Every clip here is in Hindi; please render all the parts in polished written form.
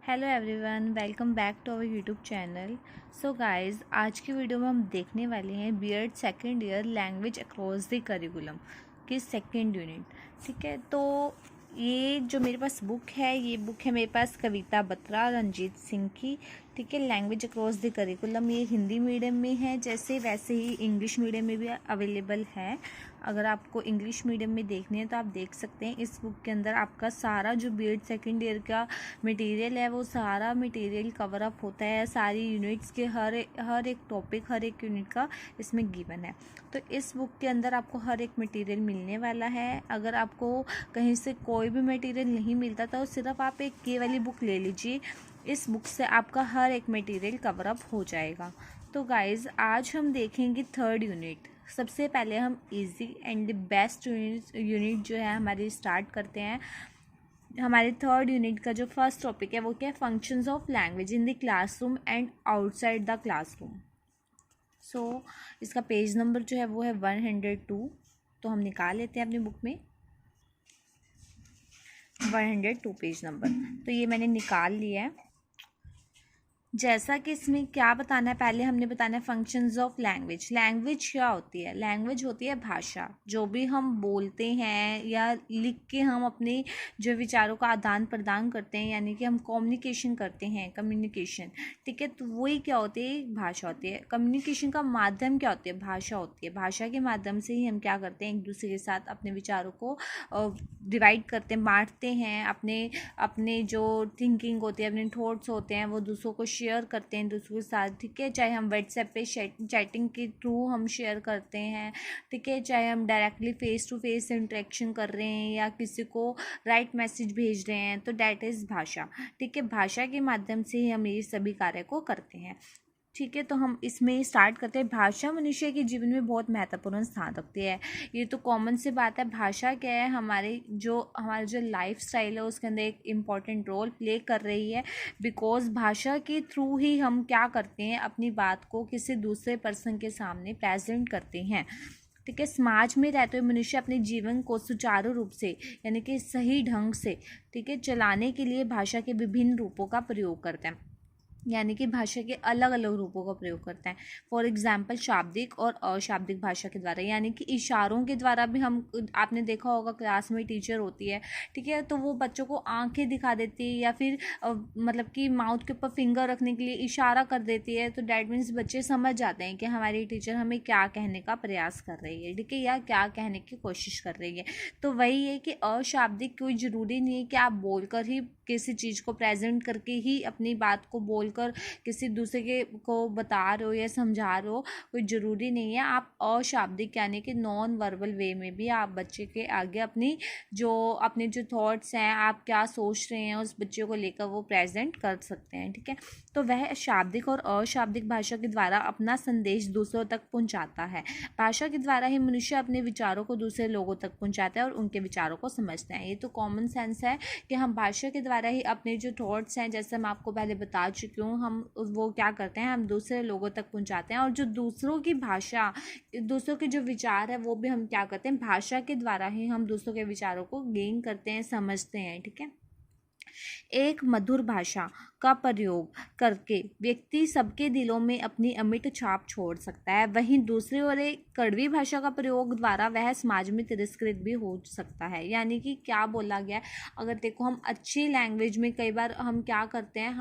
Hello everyone, welcome back to our YouTube channel. So guys, आज की वीडियो में हम देखने वाले हैं BEd second year language across the curriculum की सेकेंड यूनिट। ठीक है, तो ये जो मेरे पास बुक है, ये बुक है मेरे पास कविता बत्रा, रंजीत सिंह की। ठीक है, लैंग्वेज अक्रॉस द करिकुलम। ये हिंदी मीडियम में है जैसे, वैसे ही इंग्लिश मीडियम में भी अवेलेबल है। अगर आपको इंग्लिश मीडियम में देखनी है तो आप देख सकते हैं। इस बुक के अंदर आपका सारा जो बीएड सेकेंड ईयर का मटेरियल है वो सारा मटेरियल कवर अप होता है। सारी यूनिट्स के हर एक टॉपिक, हर एक यूनिट का इसमें गिवन है। तो इस बुक के अंदर आपको हर एक मटेरियल मिलने वाला है। अगर आपको कहीं से कोई भी मटेरियल नहीं मिलता तो सिर्फ आप एक ये वाली बुक ले लीजिए। इस बुक से आपका हर एक मटेरियल कवर अप हो जाएगा। तो गाइज, आज हम देखेंगे थर्ड यूनिट। सबसे पहले हम easy and the best unit जो है हमारी स्टार्ट करते हैं। हमारे थर्ड यूनिट का जो फर्स्ट टॉपिक है वो क्या है? Functions of language in the classroom and outside the classroom. So इसका पेज नंबर जो है वो है 102। तो हम निकाल लेते हैं अपनी बुक में 102 पेज नंबर। तो ये मैंने निकाल लिया है। जैसा कि इसमें क्या बताना है, पहले हमने बताना है फंक्शंस ऑफ लैंग्वेज। लैंग्वेज क्या होती है? लैंग्वेज होती है भाषा। जो भी हम बोलते हैं या लिख के हम अपने जो विचारों का आदान प्रदान करते हैं, यानी कि हम कम्युनिकेशन करते हैं, कम्युनिकेशन। ठीक है, तो वही क्या होती है? भाषा होती है। कम्युनिकेशन का माध्यम क्या होती है? भाषा होती है। भाषा के माध्यम से ही हम क्या करते हैं? एक दूसरे के साथ अपने विचारों को डिवाइड करते हैं, बांटते हैं। अपने जो थिंकिंग होती है, अपने थॉट्स होते हैं, वो दूसरों को शेयर करते हैं दूसरों के साथ। ठीक है, चाहे हम व्हाट्सएप पे चैटिंग के थ्रू हम शेयर करते हैं। ठीक है, चाहे हम directly face to face interaction कर रहे हैं या किसी को राइट मैसेज भेज रहे हैं, तो डैट इज़ भाषा। ठीक है, भाषा के माध्यम से ही हम ये सभी कार्य को करते हैं। ठीक है, तो हम इसमें स्टार्ट करते हैं। भाषा मनुष्य के जीवन में बहुत महत्वपूर्ण स्थान रखती है। ये तो कॉमन सी बात है। भाषा क्या है? हमारा जो लाइफ स्टाइल है उसके अंदर एक इम्पॉर्टेंट रोल प्ले कर रही है। बिकॉज भाषा के थ्रू ही हम क्या करते हैं? अपनी बात को किसी दूसरे पर्सन के सामने प्रेजेंट करते हैं। ठीक है, समाज में रहते हुए मनुष्य अपने जीवन को सुचारू रूप से, यानी कि सही ढंग से, ठीक है, चलाने के लिए भाषा के विभिन्न रूपों का प्रयोग करते हैं। यानी कि भाषा के अलग अलग रूपों का प्रयोग करते हैं। फॉर एग्जाम्पल, शाब्दिक और अशाब्दिक भाषा के द्वारा, यानी कि इशारों के द्वारा भी हम, आपने देखा होगा क्लास में टीचर होती है, ठीक है, तो वो बच्चों को आंखें दिखा देती है या फिर मतलब कि माउथ के ऊपर फिंगर रखने के लिए इशारा कर देती है। तो डैट मीन्स बच्चे समझ जाते हैं कि हमारी टीचर हमें क्या कहने का प्रयास कर रही है, ठीक है, या क्या कहने की कोशिश कर रही है। तो वही है कि अशाब्दिक कोई ज़रूरी नहीं है कि आप बोलकर ही किसी चीज़ को प्रेजेंट करके ही अपनी बात को बोलकर किसी दूसरे के को बता रहे हो या समझा रहे हो, कोई ज़रूरी नहीं है। आप अशाब्दिक यानी कि नॉन वर्बल वे में भी आप बच्चे के आगे अपने जो थॉट्स हैं, आप क्या सोच रहे हैं उस बच्चे को लेकर, वो प्रेजेंट कर सकते हैं। ठीक है, तो वह शाब्दिक और अशाब्दिक भाषा के द्वारा अपना संदेश दूसरों तक पहुंचाता है। भाषा के द्वारा ही मनुष्य अपने विचारों को दूसरे लोगों तक पहुंचाता है और उनके विचारों को समझता है। ये तो कॉमन सेंस है कि हम भाषा के द्वारा ही अपने जो थॉट्स हैं, जैसे मैं आपको पहले बता चुकी हूँ, हम वो क्या करते हैं? हम दूसरे लोगों तक पहुंचाते हैं। और जो दूसरों की भाषा, दूसरों के जो विचार है, वो भी हम क्या करते हैं? भाषा के द्वारा ही हम दूसरों के विचारों को गेन करते हैं, समझते हैं। ठीक है, एक मधुर भाषा का प्रयोग करके व्यक्ति सबके दिलों में अपनी अमिट छाप छोड़ सकता है। वहीं दूसरी ओर एक कड़वी भाषा का प्रयोग द्वारा वह समाज में तिरस्कृत भी हो सकता है। यानी कि क्या बोला गया है? अगर देखो, हम अच्छी लैंग्वेज में कई बार हम क्या करते हैं,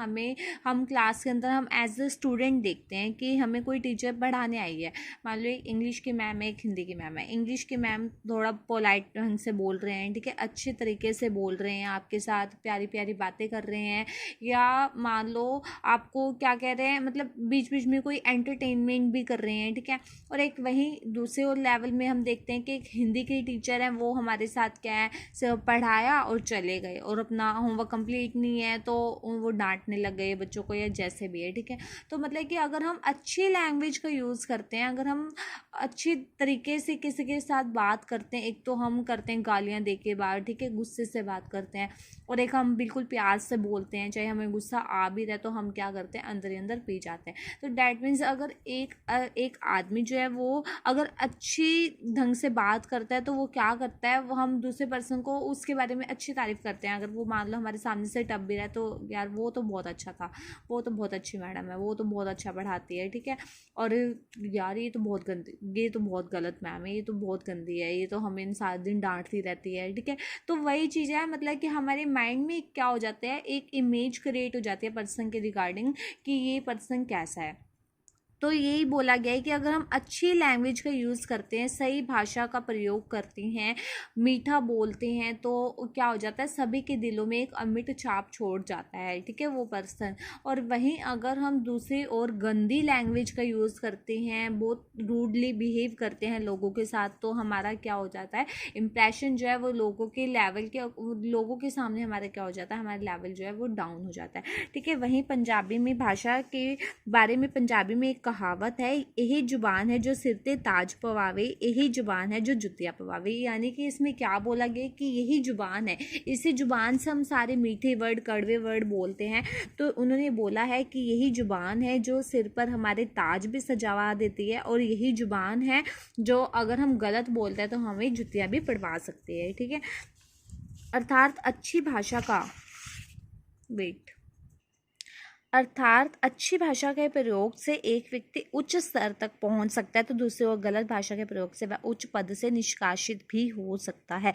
हम क्लास के अंदर हम एज अ स्टूडेंट देखते हैं कि हमें कोई टीचर पढ़ाने आई है। मान लो एक इंग्लिश की मैम है, एक हिंदी की मैम है। इंग्लिश की मैम थोड़ा पोलाइट ढंग से बोल रहे हैं, ठीक है, अच्छे तरीके से बोल रहे हैं, आपके साथ प्यारी प्यारी बातें कर रहे हैं, या मान लो आपको क्या कह रहे हैं, मतलब बीच बीच में कोई एंटरटेनमेंट भी कर रहे हैं। ठीक है, और एक वहीं दूसरे और लेवल में हम देखते हैं कि एक हिंदी के टीचर हैं, वो हमारे साथ क्या है, सिर्फ पढ़ाया और चले गए, और अपना होमवर्क कंप्लीट नहीं है तो वो डांटने लग गए बच्चों को, या जैसे भी है। ठीक है, तो मतलब कि अगर हम अच्छी लैंग्वेज का यूज़ करते हैं, अगर हम अच्छी तरीके से किसी के साथ बात करते हैं, एक तो हम करते हैं गालियाँ दे के बाहर, ठीक है, गुस्से से बात करते हैं, और एक हम बिल्कुल प्यार से बोलते हैं, चाहे हमें गुस्सा सा आ भी रहा है तो हम क्या करते हैं, अंदर ही अंदर पी जाते हैं। तो डैट मीन्स अगर एक आदमी जो है वो अगर अच्छी ढंग से बात करता है तो वो क्या करता है, वो हम दूसरे पर्सन को उसके बारे में अच्छी तारीफ करते हैं। अगर वो मान लो हमारे सामने से टप भी रहा है तो यार वो तो बहुत अच्छा था, वो तो बहुत अच्छी मैडम है, वो तो बहुत अच्छा पढ़ाती है, ठीक है। और यार ये तो बहुत गंदी, ये तो बहुत गलत मैम है, ये तो बहुत गंदी है, ये तो हमें सारा दिन डांटती रहती है, ठीक है। तो वही चीज़ है, मतलब कि हमारे माइंड में क्या हो जाता है, एक इमेज क्रिएट हो जाती है पर्सन के रिगार्डिंग कि ये पर्सन कैसा है। तो यही बोला गया है कि अगर हम अच्छी लैंग्वेज का यूज़ करते हैं, सही भाषा का प्रयोग करते हैं, मीठा बोलते हैं, तो क्या हो जाता है, सभी के दिलों में एक अमिट छाप छोड़ जाता है, ठीक है, वो पर्सन। और वहीं अगर हम दूसरी ओर गंदी लैंग्वेज का यूज़ करते हैं, बहुत रूडली बिहेव करते हैं लोगों के साथ, तो हमारा क्या हो जाता है, इम्प्रेशन जो है वो लोगों के लेवल के, लोगों के सामने हमारा क्या हो जाता है, हमारा लेवल जो है वो डाउन हो जाता है, ठीक है। वहीं पंजाबी में भाषा के बारे में पंजाबी में एक कहावत है, यही जुबान है जो सिर ते ताज पवावे, यही जुबान है जो जुतियाँ पवावे। यानी कि इसमें क्या बोला गया कि यही जुबान है, इसी जुबान से हम सारे मीठे वर्ड, कड़वे वर्ड बोलते हैं। तो उन्होंने बोला है कि यही जुबान है जो सिर पर हमारे ताज भी सजावा देती है, और यही जुबान है जो अगर हम गलत बोलते हैं तो हमें जुतियाँ भी पड़वा सकती है, ठीक है। अर्थात अच्छी भाषा का अच्छी भाषा के प्रयोग से एक व्यक्ति उच्च स्तर तक पहुंच सकता है, तो दूसरी ओर गलत भाषा के प्रयोग से वह उच्च पद से निष्कासित भी हो सकता है।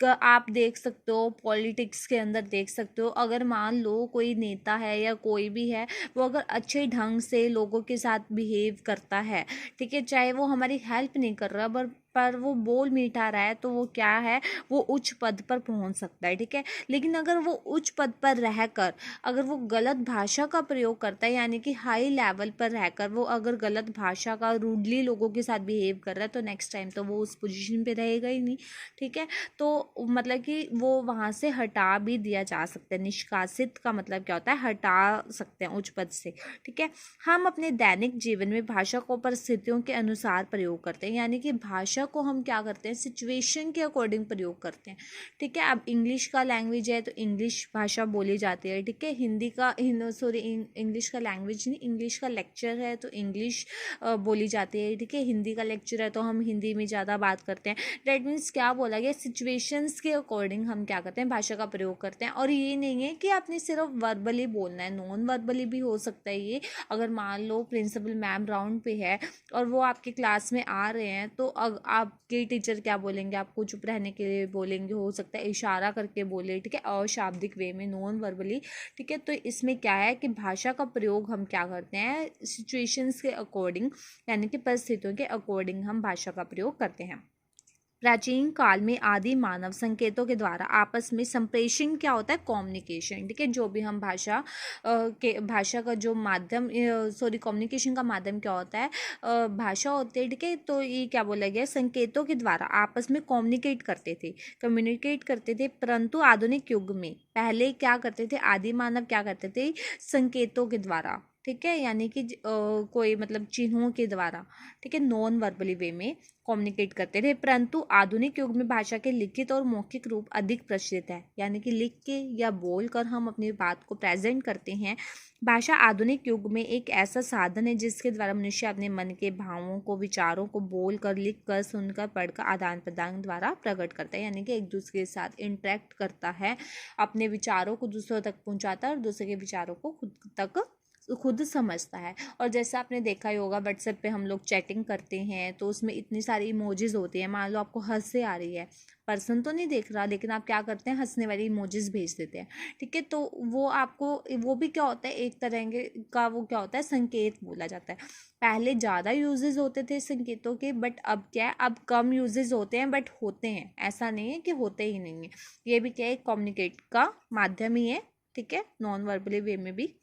आप देख सकते हो, पॉलिटिक्स के अंदर देख सकते हो, अगर मान लो कोई नेता है या कोई भी है, वो अगर अच्छे ढंग से लोगों के साथ बिहेव करता है, ठीक है, चाहे वो हमारी हेल्प नहीं कर रहा पर वो बोल मीठा रहा है, तो वो क्या है, वो उच्च पद पर पहुंच सकता है, ठीक है। लेकिन अगर वो उच्च पद पर रहकर अगर वो गलत भाषा का प्रयोग करता है, यानी कि हाई लेवल पर रहकर वो अगर गलत भाषा का रूडली लोगों के साथ बिहेव कर रहा है, तो नेक्स्ट टाइम तो वो उस पोजीशन पे रहेगा ही नहीं, ठीक है। तो मतलब कि वो वहाँ से हटा भी दिया जा सकता है। निष्कासित का मतलब क्या होता है, हटा सकते हैं उच्च पद से, ठीक है। हम अपने दैनिक जीवन में भाषा को परिस्थितियों के अनुसार प्रयोग करते हैं, यानी कि भाषा को हम क्या करते हैं, सिचुएशन के अकॉर्डिंग प्रयोग करते हैं, ठीक है। अब इंग्लिश का लैंग्वेज है तो इंग्लिश भाषा बोली जाती है, ठीक है। इंग्लिश का लैंग्वेज नहीं, इंग्लिश का लेक्चर है तो इंग्लिश बोली जाती है, ठीक है। हिंदी का लेक्चर है तो हम हिंदी में ज़्यादा बात करते हैं। दैट मीन्स क्या बोला गया, सिचुएशंस के अकॉर्डिंग हम क्या करते हैं, भाषा का प्रयोग करते हैं। और ये नहीं है कि आपने सिर्फ वर्बली बोलना है, नॉन वर्बली भी हो सकता है ये। अगर मान लो प्रिंसिपल मैम राउंड पे है और वो आपकी क्लास में आ रहे हैं, तो आपके टीचर क्या बोलेंगे, आपको चुप रहने के लिए बोलेंगे, हो सकता है इशारा करके बोले, ठीक है, अशाब्दिक वे में, नॉन वर्बली, ठीक है। तो इसमें क्या है कि भाषा का प्रयोग हम क्या करते हैं, सिचुएशंस के अकॉर्डिंग, यानी कि परिस्थितियों के अकॉर्डिंग हम भाषा का प्रयोग करते हैं। प्राचीन काल में आदि मानव संकेतों के द्वारा आपस में संप्रेषण क्या होता है, कम्युनिकेशन, ठीक है। जो भी हम भाषा का जो माध्यम, कम्युनिकेशन का माध्यम क्या होता है, भाषा होती है, ठीक है। तो ये क्या बोला गया, संकेतों के द्वारा आपस में कम्युनिकेट करते थे। परंतु आधुनिक युग में पहले क्या करते थे, आदि मानव क्या करते थे, संकेतों के द्वारा, ठीक है, यानी कि कोई मतलब चिन्हों के द्वारा, ठीक है, नॉन वर्बली वे में कम्युनिकेट करते थे। परंतु आधुनिक युग में भाषा के लिखित और मौखिक रूप अधिक प्रचलित है, यानी कि लिख के या बोल कर हम अपनी बात को प्रेजेंट करते हैं। भाषा आधुनिक युग में एक ऐसा साधन है जिसके द्वारा मनुष्य अपने मन के भावों को, विचारों को बोल कर, लिख कर, सुनकर, पढ़कर, आदान प्रदान द्वारा प्रकट करता है, यानी कि एक दूसरे के साथ इंटरेक्ट करता है, अपने विचारों को दूसरों तक पहुंचाता है और दूसरे के विचारों को खुद समझता है। और जैसा आपने देखा ही होगा, व्हाट्सएप पे हम लोग चैटिंग करते हैं तो उसमें इतनी सारी इमोजीज होती हैं। मान लो आपको हंसी आ रही है, पर्सन तो नहीं देख रहा, लेकिन आप क्या करते हैं, हंसने वाली इमोजीज भेज देते हैं, ठीक है। तो वो आपको, वो भी क्या होता है, एक तरह का वो क्या होता है, संकेत बोला जाता है। पहले ज़्यादा यूजेस होते थे संकेतों के, बट अब क्या है, अब कम यूजेस होते हैं, बट होते हैं, ऐसा नहीं है कि होते ही नहीं है। ये भी क्या है, कम्युनिकेट का माध्यम ही है, ठीक है, नॉन वर्बली वे में भी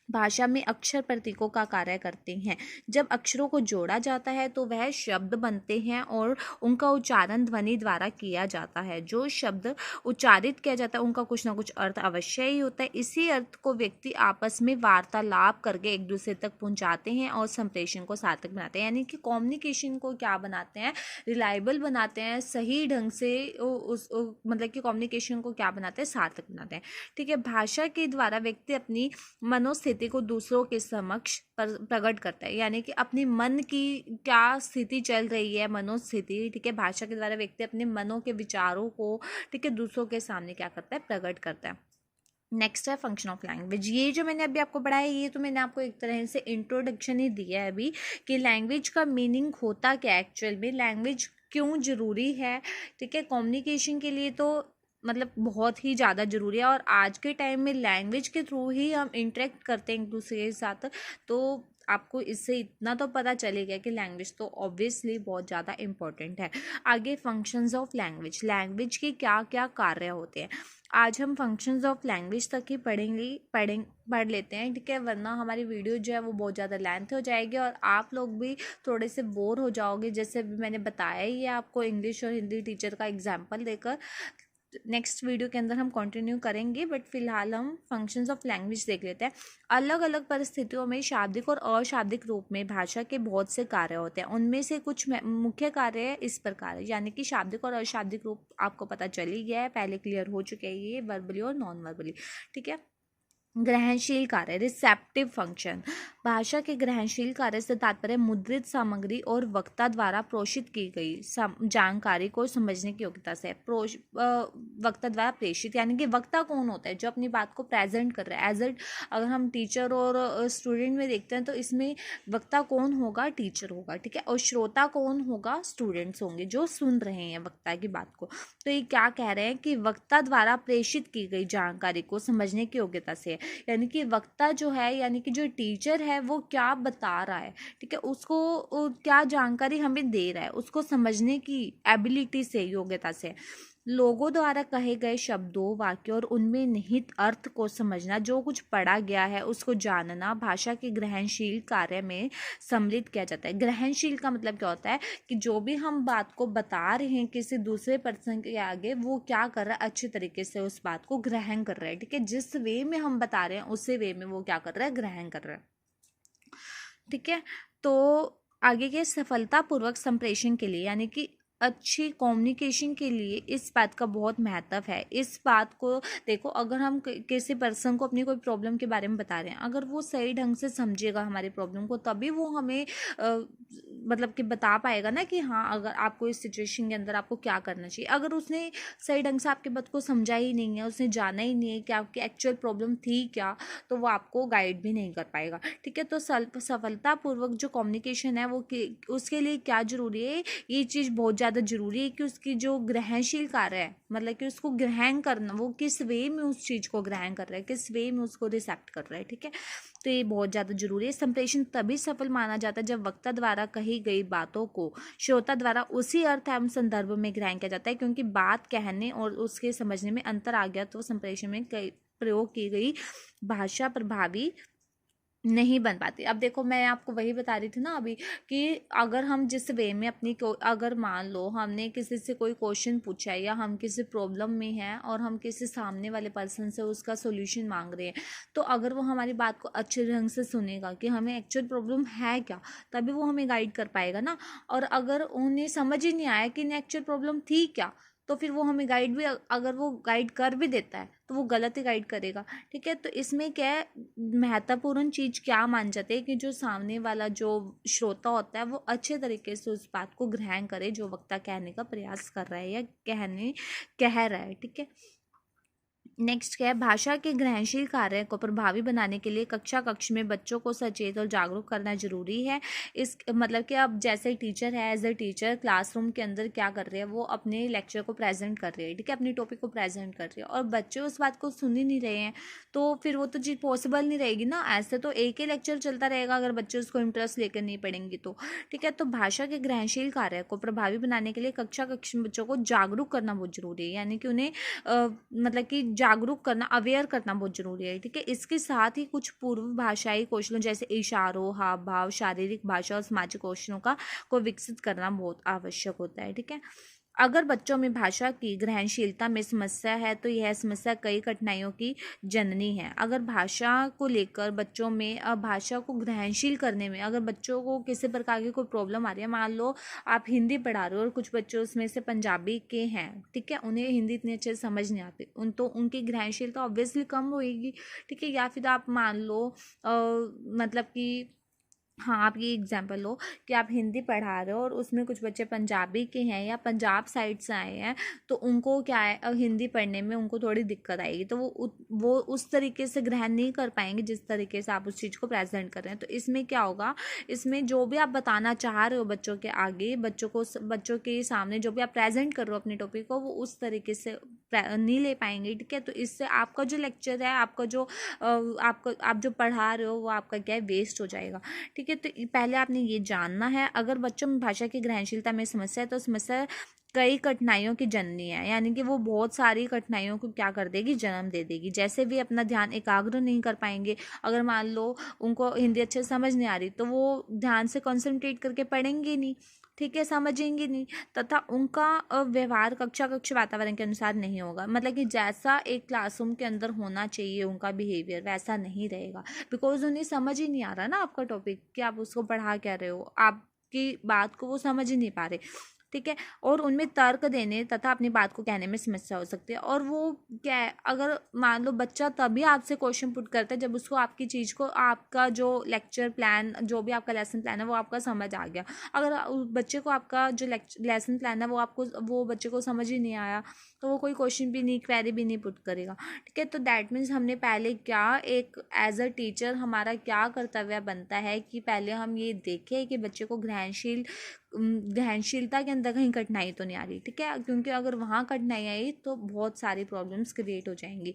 भाषा में अक्षर प्रतीकों का कार्य करते हैं। जब अक्षरों को जोड़ा जाता है तो वह शब्द बनते हैं और उनका उच्चारण ध्वनि द्वारा किया जाता है। जो शब्द उच्चारित किया जाता है उनका कुछ ना कुछ अर्थ अवश्य ही होता है। इसी अर्थ को व्यक्ति आपस में वार्तालाप करके एक दूसरे तक पहुंचाते हैं और संप्रेषण को सार्थक बनाते हैं। यानी कि कम्युनिकेशन को क्या बनाते हैं, रिलायबल बनाते हैं, सही ढंग से मतलब कि कम्युनिकेशन को क्या बनाते हैं, सार्थक बनाते हैं। ठीक है, भाषा के द्वारा व्यक्ति अपनी मनोस्थिति को दूसरों के समक्ष प्रकट करता है। यानी कि अपनी मन की क्या स्थिति चल रही है, मनोस्थिति, ठीक है, भाषा के द्वारा व्यक्ति अपने मनों के विचारों को, ठीक है, दूसरों के सामने क्या करता है, प्रकट करता है। नेक्स्ट है फंक्शन ऑफ लैंग्वेज। ये जो मैंने अभी आपको पढ़ाया ये तो मैंने आपको एक तरह से इंट्रोडक्शन ही दिया है अभी कि लैंग्वेज का मीनिंग होता क्या एक्चुअल में, लैंग्वेज क्यों ज़रूरी है। ठीक है, कम्युनिकेशन के लिए तो मतलब बहुत ही ज़्यादा ज़रूरी है और आज के टाइम में लैंग्वेज के थ्रू ही हम इंटरेक्ट करते हैं एक दूसरे के साथ। तो आपको इससे इतना तो पता चलेगा कि लैंग्वेज तो ऑब्वियसली बहुत ज़्यादा इम्पोर्टेंट है। आगे फंक्शंस ऑफ लैंग्वेज, लैंग्वेज के क्या क्या कार्य होते हैं। आज हम फंक्शंस ऑफ लैंग्वेज तक ही पढ़ लेते हैं, ठीक है, वरना हमारी वीडियो जो है वो बहुत ज़्यादा लेंथ हो जाएगी और आप लोग भी थोड़े से बोर हो जाओगे। जैसे अभी मैंने बताया ही है आपको इंग्लिश और हिंदी टीचर का एग्जाम्पल देकर। नेक्स्ट वीडियो के अंदर हम कंटिन्यू करेंगे, बट फिलहाल हम फंक्शंस ऑफ लैंग्वेज देख लेते हैं। अलग अलग परिस्थितियों में शाब्दिक और अशाब्दिक रूप में भाषा के बहुत से कार्य होते हैं। उनमें से कुछ मुख्य कार्य इस प्रकार है। यानी कि शाब्दिक और अशाब्दिक रूप आपको पता चल ही गया है, पहले क्लियर हो चुके हैं ये वर्बली और नॉन वर्बली। ठीक है, ग्रहणशील कार्य, रिसेप्टिव फंक्शन। भाषा के ग्रहणशील कार्य से तात्पर्य मुद्रित सामग्री और वक्ता द्वारा प्रेषित की गई जानकारी को समझने की योग्यता से। वक्ता द्वारा प्रेषित यानी कि वक्ता कौन होता है, जो अपनी बात को प्रेजेंट कर रहा है। एज एट अगर हम टीचर और स्टूडेंट में देखते हैं तो इसमें वक्ता कौन होगा, टीचर होगा, ठीक है, और श्रोता कौन होगा, स्टूडेंट्स होंगे जो सुन रहे हैं वक्ता की बात को। तो ये क्या कह रहे हैं कि वक्ता द्वारा प्रेषित की गई जानकारी को समझने की योग्यता से। यानी कि वक्ता जो है, यानी कि जो टीचर है वो क्या बता रहा है, ठीक है, उसको क्या जानकारी हमें दे रहा है, उसको समझने की एबिलिटी से, योग्यता से। लोगों द्वारा कहे गए शब्दों, वाक्यों और उनमें निहित अर्थ को समझना, जो कुछ पढ़ा गया है उसको जानना भाषा के ग्रहणशील कार्य में सम्मिलित किया जाता है। ग्रहणशील का मतलब क्या होता है कि जो भी हम बात को बता रहे हैं किसी दूसरे पर्सन के आगे, वो क्या कर रहा है, अच्छे तरीके से उस बात को ग्रहण कर रहा है। ठीक है, जिस वे में हम बता रहे हैं उसी वे में वो क्या कर रहा है, ग्रहण कर रहा है। ठीक है, तो आगे के सफलतापूर्वक संप्रेषण के लिए, यानी कि अच्छी कम्युनिकेशन के लिए इस बात का बहुत महत्व है। इस बात को देखो, अगर हम किसी पर्सन को अपनी कोई प्रॉब्लम के बारे में बता रहे हैं, अगर वो सही ढंग से समझेगा हमारी प्रॉब्लम को, तभी वो हमें मतलब कि बता पाएगा ना कि हाँ, अगर आपको इस सिचुएशन के अंदर आपको क्या करना चाहिए। अगर उसने सही ढंग से आपकी बात को समझा ही नहीं है, उसने जाना ही नहीं है कि आपकी एक्चुअल प्रॉब्लम थी क्या, तो वो आपको गाइड भी नहीं कर पाएगा। ठीक है, तो सफलतापूर्वक जो कम्युनिकेशन है वो उसके लिए क्या जरूरी है, ये चीज़ बहुत ज़्यादा जरूरी है कि उसकी जो ग्रहणशील कार्य है, मतलब कि उसको ग्रहण करना, वो किस वे में उस चीज़ को ग्रहण कर रहा है, किस वे में उसको रिसेप्ट कर रहा है। ठीक है, तो ये बहुत ज़्यादा जरूरी है। संप्रेषण तभी सफल माना जाता है जब वक्ता द्वारा कही गई बातों को श्रोता द्वारा उसी अर्थ एवं संदर्भ में ग्रहण किया जाता है। क्योंकि बात कहने और उसके समझने में अंतर आ गया तो संप्रेषण में प्रयोग की गई भाषा प्रभावी नहीं बन पाती। अब देखो, मैं आपको वही बता रही थी ना अभी कि अगर हम जिस वे में अगर मान लो हमने किसी से कोई क्वेश्चन पूछा है या हम किसी प्रॉब्लम में हैं और हम किसी सामने वाले पर्सन से उसका सोल्यूशन मांग रहे हैं, तो अगर वो हमारी बात को अच्छे ढंग से सुनेगा कि हमें एक्चुअल प्रॉब्लम है क्या, तभी वो हमें गाइड कर पाएगा ना। और अगर उन्हें समझ ही नहीं आया कि एक्चुअल प्रॉब्लम थी क्या, तो फिर वो हमें गाइड भी, अगर वो गाइड कर भी देता है तो वो गलत ही गाइड करेगा। ठीक है, तो इसमें क्या है, महत्वपूर्ण चीज़ क्या मान जाते हैं कि जो सामने वाला जो श्रोता होता है वो अच्छे तरीके से उस बात को ग्रहण करे जो वक्ता कहने का प्रयास कर रहा है या कह रहा है। ठीक है, नेक्स्ट क्या है, भाषा के ग्रहणशील कार्य को प्रभावी बनाने के लिए कक्ष में बच्चों को सचेत और जागरूक करना जरूरी है। इस मतलब कि अब जैसे टीचर है, एज ए टीचर क्लासरूम के अंदर क्या कर रहे हैं, वो अपने लेक्चर को प्रेजेंट कर रहे हैं, ठीक है, अपनी टॉपिक को प्रेजेंट कर रहे हैं और बच्चे उस बात को सुन ही नहीं रहे हैं, तो फिर वो तो चीज़ पॉसिबल नहीं रहेगी ना। ऐसे तो एक ही लेक्चर चलता रहेगा अगर बच्चे उसको इंटरेस्ट लेकर नहीं पढ़ेंगे तो। ठीक है, तो भाषा के ग्रहणशील कार्य को प्रभावी बनाने के लिए कक्ष में बच्चों को जागरूक करना बहुत जरूरी है। यानी कि उन्हें मतलब कि जागरूक करना, अवेयर करना बहुत ज़रूरी है, ठीक है। इसके साथ ही कुछ पूर्व भाषाई कौशलों जैसे इशारों, हाव भाव, शारीरिक भाषा और सामाजिक कौशलों को विकसित करना बहुत आवश्यक होता है, ठीक है। अगर बच्चों में भाषा की ग्रहणशीलता में समस्या है तो यह समस्या कई कठिनाइयों की जननी है। अगर भाषा को लेकर बच्चों में भाषा को ग्रहणशील करने में अगर बच्चों को किसी प्रकार की कोई प्रॉब्लम आ रही है, मान लो आप हिंदी पढ़ा रहे हो और कुछ बच्चों उसमें से पंजाबी के हैं, ठीक है, उन्हें हिंदी इतनी अच्छे से समझ नहीं आती, तो उनकी ग्रहणशीलता ऑब्वियसली कम होएगी, ठीक है। या फिर आप मान लो मतलब कि हाँ, आप ये एग्जाम्पल लो कि आप हिंदी पढ़ा रहे हो और उसमें कुछ बच्चे पंजाबी के हैं या पंजाब साइड से आए हैं, तो उनको क्या है हिंदी पढ़ने में उनको थोड़ी दिक्कत आएगी, तो वो उस तरीके से ग्रहण नहीं कर पाएंगे जिस तरीके से आप उस चीज़ को प्रेजेंट कर रहे हैं। तो इसमें क्या होगा, इसमें जो भी आप बताना चाह रहे हो बच्चों के आगे, बच्चों के सामने जो भी आप प्रेजेंट कर रहे हो अपने टॉपिक को, वो उस तरीके से नहीं ले पाएंगे, ठीक है। तो इससे आपका जो लेक्चर है, आपका जो आप जो पढ़ा रहे हो वो आपका क्या है, वेस्ट हो जाएगा, ठीक है। तो पहले आपने ये जानना है, अगर बच्चों में भाषा की ग्रहणशीलता में समस्या है तो समस्या कई कठिनाइयों की जननी है, यानी कि वो बहुत सारी कठिनाइयों को क्या कर देगी, जन्म दे देगी। जैसे भी अपना ध्यान एकाग्र नहीं कर पाएंगे, अगर मान लो उनको हिंदी अच्छे से समझ नहीं आ रही तो वो ध्यान से कंसंट्रेट करके पढ़ेंगे नहीं, ठीक है, समझेंगे नहीं, तथा उनका व्यवहार कक्षा वातावरण के अनुसार नहीं होगा, मतलब कि जैसा एक क्लासरूम के अंदर होना चाहिए उनका बिहेवियर वैसा नहीं रहेगा, बिकॉज उन्हें समझ ही नहीं आ रहा ना आपका टॉपिक कि आप उसको पढ़ा क्या रहे हो, आपकी बात को वो समझ ही नहीं पा रहे, ठीक है। और उनमें तर्क देने तथा अपनी बात को कहने में समस्या हो सकती है। और वो क्या है, अगर मान लो बच्चा तभी आपसे क्वेश्चन पुट करता है जब उसको आपकी चीज़ को, आपका जो लेक्चर प्लान, जो भी आपका लेसन प्लान है वो आपका समझ आ गया। अगर उस बच्चे को आपका जो लेसन प्लान है वो बच्चे को समझ ही नहीं आया तो वो कोई क्वेश्चन भी नहीं, क्वेरी भी नहीं पुट करेगा, ठीक है। तो दैट मीन्स हमने पहले क्या, एक एज अ टीचर हमारा क्या कर्तव्य बनता है कि पहले हम ये देखें कि बच्चे को ग्रहणशीलता के अंदर कहीं कठिनाई तो नहीं आ रही, ठीक है, क्योंकि अगर वहाँ कठिनाई आई तो बहुत सारी प्रॉब्लम्स क्रिएट हो जाएंगी।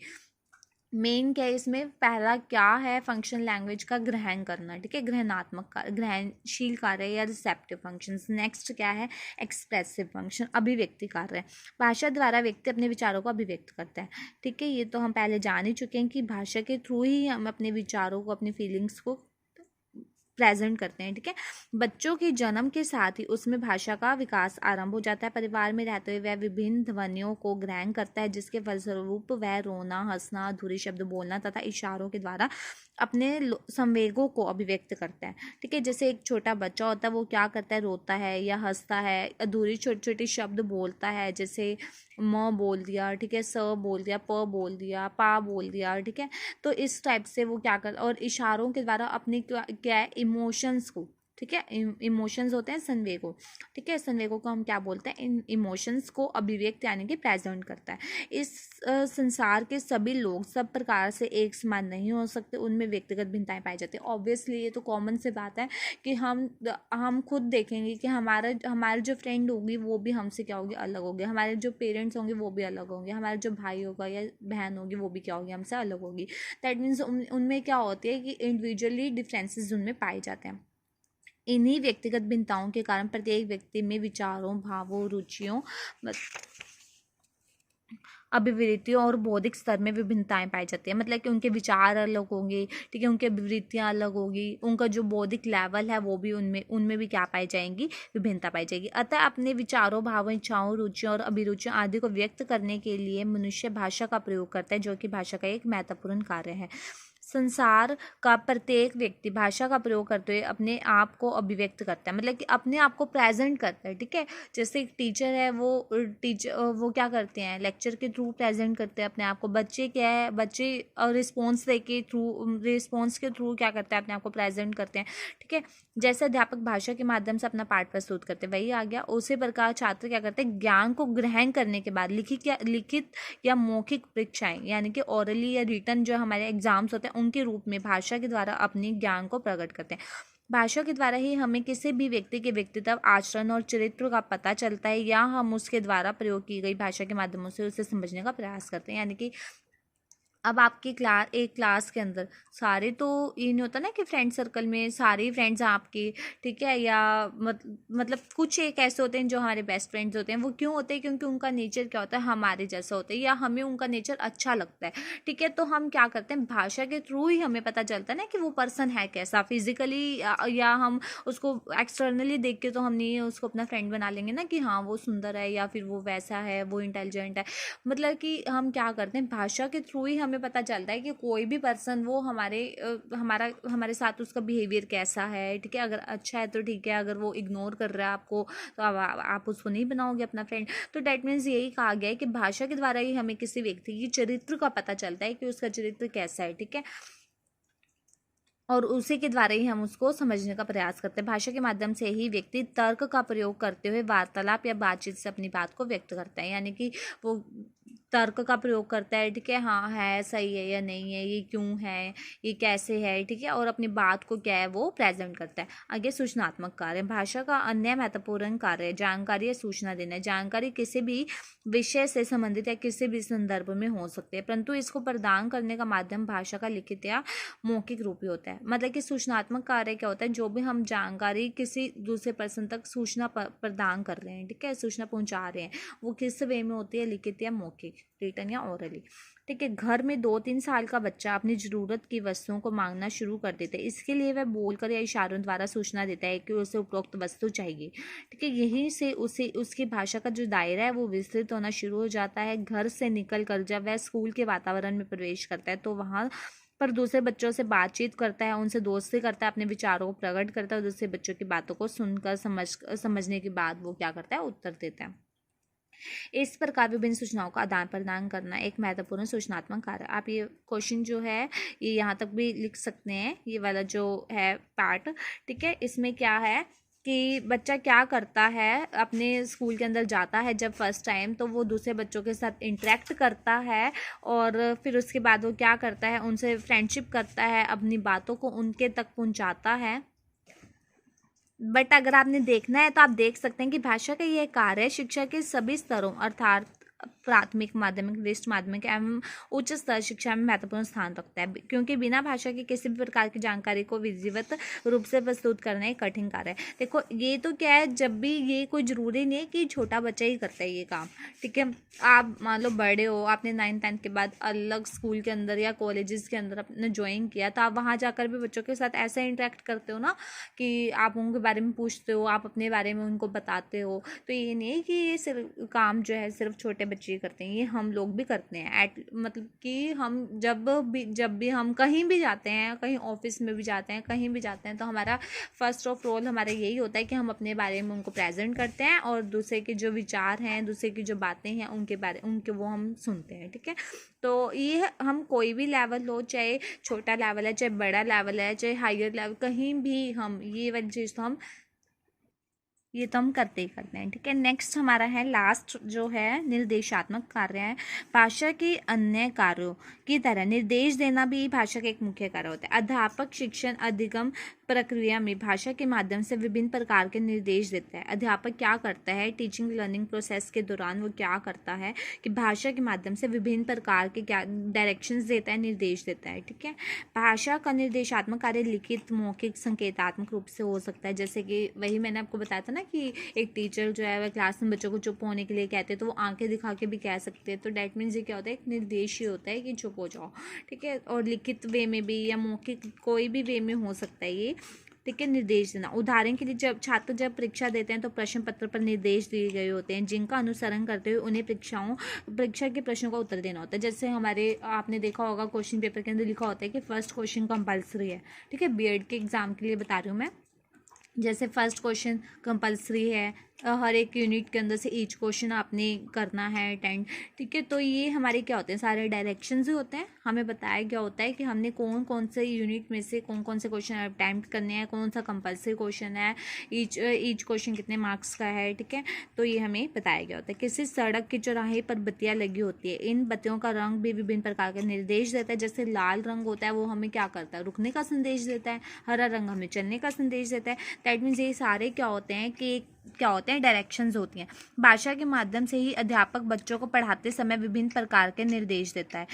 मेन क्या है इसमें, पहला क्या है, फंक्शन लैंग्वेज का ग्रहण करना, ठीक है, ग्रहणशील कार्य या रिसेप्टिव फंक्शंस। नेक्स्ट क्या है, एक्सप्रेसिव फंक्शन, अभिव्यक्ति कार्य। भाषा द्वारा व्यक्ति अपने विचारों को अभिव्यक्त करता है, ठीक है। ये तो हम पहले जान ही चुके हैं कि भाषा के थ्रू ही हम अपने विचारों को, अपनी फीलिंग्स को प्रेजेंट करते हैं, ठीक है। बच्चों के जन्म के साथ ही उसमें भाषा का विकास आरंभ हो जाता है। परिवार में रहते हुए वह विभिन्न ध्वनियों को ग्रहण करता है, जिसके फलस्वरूप वह रोना, हंसना, अधूरे शब्द बोलना तथा इशारों के द्वारा अपने संवेगों को अभिव्यक्त करता है, ठीक है। जैसे एक छोटा बच्चा होता है वो क्या करता है, रोता है या हंसता है, अधूरी छोटे छोटे शब्द बोलता है, जैसे म बोल दिया, ठीक है, स बोल दिया, प बोल दिया, पा बोल दिया, ठीक है। तो इस टाइप से वो क्या कर, और इशारों के द्वारा अपने क्या है, इमोशंस को, ठीक है, इमोशंस होते हैं संवेगों, ठीक है, संवेगों को हम क्या बोलते हैं, इन इमोशंस को अभिव्यक्त यानी कि प्रेजेंट करता है। इस संसार के सभी लोग सब प्रकार से एक समान नहीं हो सकते, उनमें व्यक्तिगत भिन्नताएं पाई जाती है। ऑब्वियसली ये तो कॉमन सी बात है कि हम खुद देखेंगे कि हमारे जो फ्रेंड होगी वो भी हमसे क्या होगी, अलग होगी, हमारे जो पेरेंट्स होंगे वो भी अलग होंगे, हमारे जो भाई होगा या बहन होगी वो भी क्या होगी, हमसे अलग होगी। दैट मीन्स उनमें क्या होती है कि इंडिविजुअली डिफरेंसेस उनमें पाए जाते हैं। इन्हीं व्यक्तिगत भिन्नताओं के कारण प्रत्येक व्यक्ति में विचारों, भावों, रुचियों, अभिवृत्तियों और बौद्धिक स्तर में विभिन्नताएं पाई जाती है, मतलब कि उनके विचार अलग होंगे, ठीक है, उनकी अभिवृत्तियां अलग होगी, उनका जो बौद्धिक लेवल है वो भी उनमें भी क्या पाई जाएंगी, विभिन्नता पाई जाएगी। अतः अपने विचारों, भावों, इच्छाओं, रुचियों और अभिरुचियों आदि को व्यक्त करने के लिए मनुष्य भाषा का प्रयोग करता है, जो कि भाषा का एक महत्वपूर्ण कार्य है। संसार का प्रत्येक व्यक्ति भाषा का प्रयोग करते हुए अपने आप को अभिव्यक्त करता है, मतलब कि अपने आप को प्रेजेंट करता है, ठीक है। जैसे एक टीचर है, वो क्या करते हैं, लेक्चर के थ्रू प्रेजेंट करते हैं अपने आप को। बच्चे क्या है, बच्चे रिस्पॉन्स के थ्रू क्या करते हैं, अपने आप को प्रेजेंट करते हैं, ठीक है। जैसे अध्यापक भाषा के माध्यम से अपना पाठ प्रस्तुत करते हैं, वही आ गया। उसी प्रकार छात्र क्या करते हैं, ज्ञान को ग्रहण करने के बाद लिखित या मौखिक परीक्षाएं, यानी कि ओरली या रिटन जो हमारे एग्जाम्स होते हैं उनके रूप में भाषा के द्वारा अपने ज्ञान को प्रकट करते हैं। भाषा के द्वारा ही हमें किसी भी व्यक्ति के व्यक्तित्व, आचरण और चरित्र का पता चलता है, या हम उसके द्वारा प्रयोग की गई भाषा के माध्यमों से उसे समझने का प्रयास करते हैं। यानी कि अब आपकी एक क्लास के अंदर सारे तो ये नहीं होता ना कि फ्रेंड सर्कल में सारे ही फ्रेंड्स हैं आपके, ठीक है, या मतलब कुछ एक ऐसे होते हैं जो हमारे बेस्ट फ्रेंड्स होते हैं। वो क्यों होते हैं? क्योंकि उनका नेचर क्या होता है, हमारे जैसा होता है या हमें उनका नेचर अच्छा लगता है, ठीक है। तो हम क्या करते हैं, भाषा के थ्रू ही हमें पता चलता है ना कि वो पर्सन है कैसा फिजिकली, या हम उसको एक्सटर्नली देख के तो हम नहीं उसको अपना फ्रेंड बना लेंगे ना कि हाँ वो सुंदर है या फिर वो वैसा है, वो इंटेलिजेंट है। मतलब कि हम क्या करते हैं, भाषा के थ्रू ही हमें पता चलता है कि कोई भी पर्सन वो हमारे साथ उसका बिहेवियर कैसा है, ठीक है। अगर अच्छा है तो ठीक है, अगर वो इग्नोर कर रहा है आपको तो आप उसको नहीं बनाओगे अपना फ्रेंड। तो डैट मीन्स यही कहा गया है कि भाषा के द्वारा ही हमें किसी व्यक्ति की चरित्र का पता चलता है कि उसका चरित्र कैसा है, ठीक है, और उसी के द्वारा ही हम उसको समझने का प्रयास करते हैं। भाषा के माध्यम से ही व्यक्ति तर्क का प्रयोग करते हुए वार्तालाप या बातचीत से अपनी बात को व्यक्त करता है, यानी कि वो तर्क का प्रयोग करता है, ठीक है, हाँ है, सही है या नहीं है, ये क्यों है, ये कैसे है, ठीक है, और अपनी बात को क्या है वो प्रेजेंट करता है। आगे सूचनात्मक कार्य, भाषा का अन्य महत्वपूर्ण कार्य है जानकारी या सूचना देना। जानकारी किसी भी विषय से संबंधित या किसी भी संदर्भ में हो सकती है, परंतु इसको प्रदान करने का माध्यम भाषा का लिखित या मौखिक रूप ही होता है। मतलब कि सूचनात्मक कार्य क्या होता है, जो भी हम जानकारी किसी दूसरे पर्सन तक सूचना प्रदान कर रहे हैं, ठीक है, सूचना पहुंचा रहे हैं, वो किस वे में होती है, लिखित या मौखिक, रिटन या ओरली, ठीक है। घर में 2-3 साल का बच्चा अपनी जरूरत की वस्तुओं को मांगना शुरू कर देता है, इसके लिए वह बोलकर या इशारों द्वारा सूचना देता है कि उसे उपरोक्त वस्तु चाहिए, ठीक है। यहीं से उसे उसकी भाषा का जो दायरा है वो विस्तृत होना शुरू हो जाता है। घर से निकल कर जब वह स्कूल के वातावरण में प्रवेश करता है तो वहाँ पर दूसरे बच्चों से बातचीत करता है, उनसे दोस्ती करता है, अपने विचारों को प्रकट करता है और दूसरे बच्चों की बातों को सुनकर समझने के बाद वो क्या करता है, उत्तर देता है। इस प्रकार विभिन्न सूचनाओं का आदान प्रदान करना एक महत्वपूर्ण सूचनात्मक कार्य। आप ये क्वेश्चन जो है ये यहाँ तक भी लिख सकते हैं, ये वाला जो है पार्ट, ठीक है। इसमें क्या है कि बच्चा क्या करता है, अपने स्कूल के अंदर जाता है जब फर्स्ट टाइम, तो वो दूसरे बच्चों के साथ इंटरेक्ट करता है और फिर उसके बाद वो क्या करता है, उनसे फ्रेंडशिप करता है, अपनी बातों को उनके तक पहुंचाता है। बट अगर आपने देखना है तो आप देख सकते हैं कि भाषा का यह कार्य शिक्षा के सभी स्तरों अर्थात प्राथमिक, माध्यमिक, वरिष्ठ माध्यमिक एवं उच्च स्तर शिक्षा में महत्वपूर्ण स्थान रखता है, क्योंकि बिना भाषा के किसी भी प्रकार की जानकारी को विधिवत रूप से प्रस्तुत करना एक कठिन कार्य है। देखो ये तो क्या है, जब भी ये कोई ज़रूरी नहीं है कि छोटा बच्चा ही करता है ये काम, ठीक है। आप मान लो बड़े हो, आपने 9th-10th के बाद अलग स्कूल के अंदर या कॉलेजेस के अंदर अपने ज्वाइन किया, तो आप वहाँ जाकर भी बच्चों के साथ ऐसा इंटरेक्ट करते हो ना कि आप उनके बारे में पूछते हो, आप अपने बारे में उनको बताते हो। तो ये नहीं है कि ये सिर्फ काम जो है सिर्फ छोटे बच्चे करते हैं, ये हम लोग भी करते हैं। मतलब कि हम जब भी हम कहीं भी जाते हैं, कहीं ऑफिस में भी जाते हैं, कहीं भी जाते हैं, तो हमारा फर्स्ट ऑफ ऑल हमारा यही होता है कि हम अपने बारे में उनको प्रेजेंट करते हैं और दूसरे के जो विचार हैं, दूसरे की जो बातें हैं उनके वो हम सुनते हैं, ठीक है। तो ये हम कोई भी लेवल हो, चाहे छोटा लेवल है, चाहे बड़ा लेवल है, चाहे हायर लेवल, कहीं भी हम ये वाली चीज़ तो हम करते ही करते हैं, ठीक है। नेक्स्ट हमारा है लास्ट जो है निर्देशात्मक कार्य है। भाषा के अन्य कार्यों की तरह निर्देश देना भी भाषा का एक मुख्य कार्य होता है। अध्यापक शिक्षण अधिगम प्रक्रिया में भाषा के माध्यम से विभिन्न प्रकार के निर्देश देता है। अध्यापक क्या करता है, टीचिंग लर्निंग प्रोसेस के दौरान वो क्या करता है कि भाषा के माध्यम से विभिन्न प्रकार के क्या डायरेक्शंस देता है, निर्देश देता है, ठीक है। भाषा का निर्देशात्मक कार्य लिखित, मौखिक, संकेतात्मक रूप से हो सकता है, जैसे कि वही मैंने आपको बताया था ना कि एक टीचर जो है वह क्लास में बच्चों को चुप होने के लिए कहते हैं तो वो आंखें दिखा के भी कह सकते हैं। तो डैट मीन्स ये क्या होता है, एक निर्देश ही होता है कि चुप हो जाओ, ठीक है। और लिखित वे में भी या मौखिक कोई भी वे में हो सकता है ये, ठीक है, निर्देश देना। उदाहरण के लिए जब छात्र परीक्षा देते हैं तो प्रश्न पत्र पर निर्देश दिए गए होते हैं जिनका अनुसरण करते हुए उन्हें परीक्षा के प्रश्नों का उत्तर देना होता है। जैसे हमारे आपने देखा होगा क्वेश्चन पेपर के अंदर लिखा होता है कि फर्स्ट क्वेश्चन कंपल्सरी है, ठीक है। बीएड के एग्जाम के लिए बता रही हूँ मैं, जैसे फर्स्ट क्वेश्चन कंपल्सरी है, हर एक यूनिट के अंदर से ईच क्वेश्चन आपने करना है अटेंड, ठीक है। तो ये हमारे क्या होते हैं, सारे डायरेक्शंस ही होते हैं। हमें बताया गया होता है कि हमने कौन कौन से यूनिट में से कौन कौन से क्वेश्चन अटेम्प्ट करने हैं, कौन सा कंपल्सरी क्वेश्चन है, ईच क्वेश्चन कितने मार्क्स का है, ठीक है। तो ये हमें बताया गया होता है। किसी सड़क के चौराहे पर बत्तियाँ लगी होती है, इन बत्तियों का रंग भी विभिन्न प्रकार का निर्देश देता है। जैसे लाल रंग होता है वो हमें क्या करता है, रुकने का संदेश देता है। हरा रंग हमें चलने का संदेश देता है। दैट मीन्स ये सारे क्या होते हैं कि क्या होते हैं, डायरेक्शंस होती हैं। भाषा के माध्यम से ही अध्यापक बच्चों को पढ़ाते समय विभिन्न प्रकार के निर्देश देता है।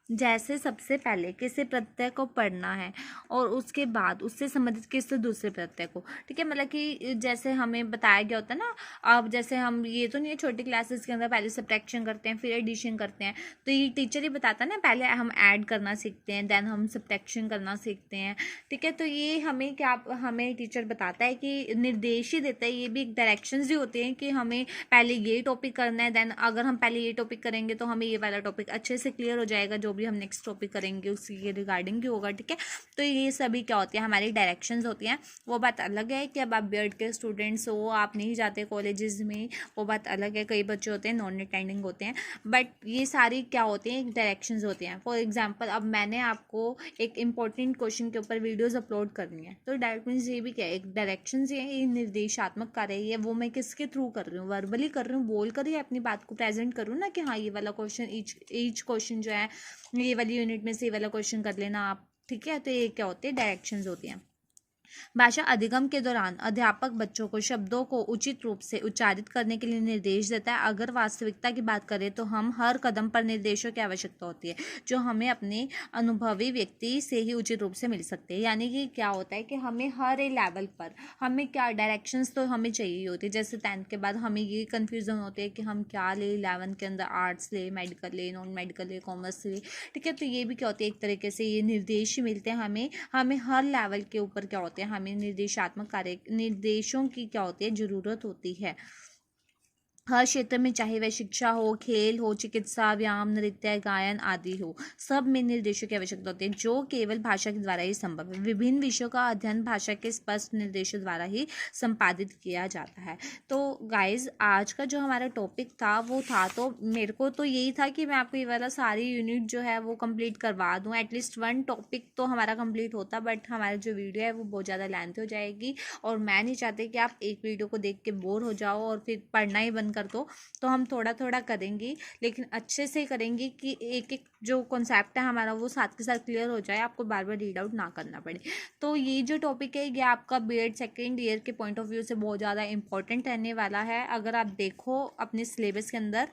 जैसे सबसे पहले किसी प्रत्यय को पढ़ना है और उसके बाद उससे संबंधित किसी दूसरे प्रत्यय को, ठीक है। मतलब कि जैसे हमें बताया गया होता है ना, अब जैसे हम ये तो नहीं है छोटी क्लासेस के अंदर पहले सब्ट्रैक्शन करते हैं फिर एडिशन करते हैं, तो ये टीचर ही बताता है ना, पहले हम ऐड करना सीखते हैं देन हम सब्ट्रैक्शन करना सीखते हैं, ठीक है। तो ये हमें क्या, हमें टीचर बताता है कि निर्देश ही देता है, ये भी एक डायरेक्शंस ही होते हैं कि हमें पहले ये टॉपिक करना है, देन अगर हम पहले ये टॉपिक करेंगे तो हमें ये वाला टॉपिक अच्छे से क्लियर हो जाएगा, जो भी हम नेक्स्ट टॉपिक करेंगे उसी के रिगार्डिंग ही होगा, ठीक है। तो ये सभी क्या होती है, हमारी डायरेक्शंस होती हैं। वो बात अलग है कि अब आप बीएड के स्टूडेंट्स हो, आप नहीं जाते कॉलेजेस में, वो बात अलग है। कई बच्चे होते हैं नॉन अटेंडिंग होते हैं, बट ये सारी क्या होती हैं, डायरेक्शंस होती हैं। फॉर एग्जाम्पल अब मैंने आपको एक इंपॉर्टेंट क्वेश्चन के ऊपर वीडियोज अपलोड करनी है, तो डायरेक्ट मीन्स ये भी क्या है, एक डायरेक्शंस ये निर्देशात्मक कार्य है, वो मैं किसके थ्रू कर रही हूँ, वर्बली कर रही हूँ, बोल कर ही अपनी बात को प्रेजेंट करूँ ना, कि हाँ ये वाला क्वेश्चन, ईच क्वेश्चन जो है ये वाली यूनिट में से ये वाला क्वेश्चन कर लेना आप, ठीक है। तो ये क्या होते हैं, डायरेक्शंस होती हैं। भाषा अधिगम के दौरान अध्यापक बच्चों को शब्दों को उचित रूप से उच्चारित करने के लिए निर्देश देता है। अगर वास्तविकता की बात करें तो हम हर कदम पर निर्देशों की आवश्यकता होती है, जो हमें अपने अनुभवी व्यक्ति से ही उचित रूप से मिल सकते हैं। यानी कि क्या होता है कि हमें हर एक लेवल पर हमें क्या डायरेक्शंस तो हमें चाहिए होती है। जैसे 10th के बाद हमें ये कन्फ्यूज़न होती है कि हम क्या ले, 11th के अंदर आर्ट्स ले, मेडिकल ले, नॉन मेडिकल ले, कॉमर्स ले, ठीक है। तो ये भी क्या होती है, एक तरीके से ये निर्देश ही मिलते हैं हमें हर लेवल के ऊपर क्या होते हैं, हमें निर्देशात्मक कार्य, निर्देशों की क्या होती है, जरूरत होती है हर क्षेत्र में, चाहे वह शिक्षा हो, खेल हो, चिकित्सा, व्यायाम, नृत्य, गायन आदि हो, सब में निर्देशों की आवश्यकता होती है, जो केवल भाषा के द्वारा ही संभव है। विभिन्न विषयों का अध्ययन भाषा के स्पष्ट निर्देशों द्वारा ही संपादित किया जाता है। तो गाइज आज का जो हमारा टॉपिक था वो था, तो मेरे को तो यही था कि मैं आपको ये वाला सारी यूनिट जो है वो कंप्लीट करवा दूँ, एटलीस्ट वन टॉपिक तो हमारा कंप्लीट होता, बट हमारा जो वीडियो है वो बहुत ज़्यादा लेंथ हो जाएगी और मैं नहीं चाहती कि आप एक वीडियो को देख के बोर हो जाओ और फिर पढ़ना ही बंद कर दो। तो हम थोड़ा थोड़ा करेंगे, लेकिन अच्छे से करेंगे कि एक एक जो कॉन्सेप्ट है हमारा वो साथ के साथ क्लियर हो जाए, आपको बार बार रीड आउट ना करना पड़े। तो ये जो टॉपिक है ये आपका बीएड सेकेंड ईयर के पॉइंट ऑफ व्यू से बहुत ज़्यादा इंपॉर्टेंट रहने वाला है। अगर आप देखो अपने सिलेबस के अंदर,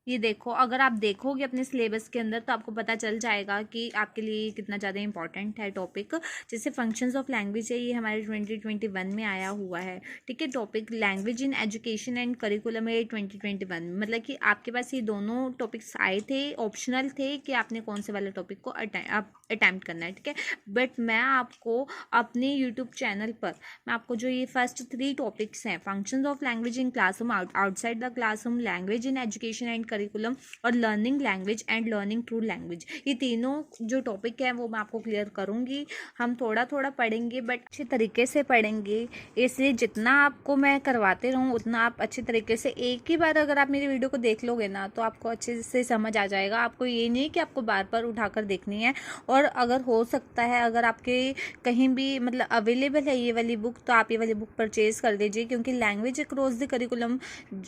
ये देखो, अगर आप देखोगे अपने सिलेबस के अंदर तो आपको पता चल जाएगा कि आपके लिए कितना ज़्यादा इंपॉर्टेंट है टॉपिक। जैसे फंक्शंस ऑफ लैंग्वेज है, ये हमारे 2021 में आया हुआ है, ठीक है। Topic language in education and curriculum है 2021 में, मतलब कि आपके पास ये दोनों टॉपिक्स आए थे, ऑप्शनल थे कि आपने कौन से वाले टॉपिक को अटैम्प्ट करना है, ठीक है। बट मैं आपको अपने यूट्यूब चैनल पर मैं आपको जो ये फर्स्ट 3 टॉपिक्स हैं, functions of language in classroom, outside the classroom, language in education and curriculum और learning language and learning through language, ये तीनों जो टॉपिक है वो मैं आपको क्लियर करूंगी। हम थोड़ा थोड़ा पढ़ेंगे बट अच्छे तरीके से पढ़ेंगे, इसलिए जितना आपको मैं करवाते रहूँ उतना आप अच्छे तरीके से, एक ही बार अगर आप मेरी वीडियो को देख लोगे ना तो आपको अच्छे से समझ आ जाएगा। आपको ये नहीं कि आपको बार बार उठाकर देखनी है। और अगर हो सकता है अगर आपके कहीं भी मतलब अवेलेबल है ये वाली बुक, तो आप ये वाली बुक परचेज कर लीजिए, क्योंकि लैंग्वेज अक्रॉस द करिकुलम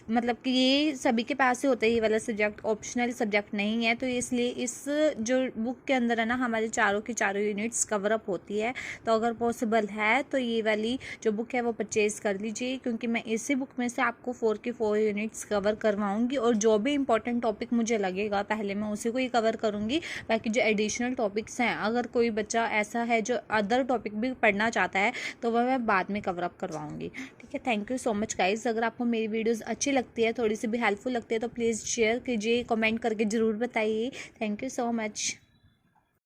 मतलब कि ये सभी के पास ही होता है, ये वाला सब्जेक्ट ऑप्शनल सब्जेक्ट नहीं है। तो इसलिए इस जो बुक के अंदर है ना हमारे चारों की चारों यूनिट्स कवर अप होती है। तो अगर पॉसिबल है तो ये वाली जो बुक है वो परचेज कर लीजिए, क्योंकि मैं इसी बुक में से आपको 4 की 4 यूनिट्स कवर करवाऊंगी और जो भी इंपॉर्टेंट टॉपिक मुझे लगेगा पहले मैं उसी को ही कवर करूंगी। बाकी जो एडिशनल टॉपिक्स हैं, अगर कोई बच्चा ऐसा है जो अदर टॉपिक भी पढ़ना चाहता है तो वह मैं बाद में कवर अप करवाऊंगी, ठीक है। Thank you so much guys. अगर आपको मेरी वीडियोस अच्छी लगती है, थोड़ी सी भी हेल्पफुल लगती है, तो प्लीज़ शेयर कीजिए, कमेंट करके ज़रूर बताइए। Thank you so much.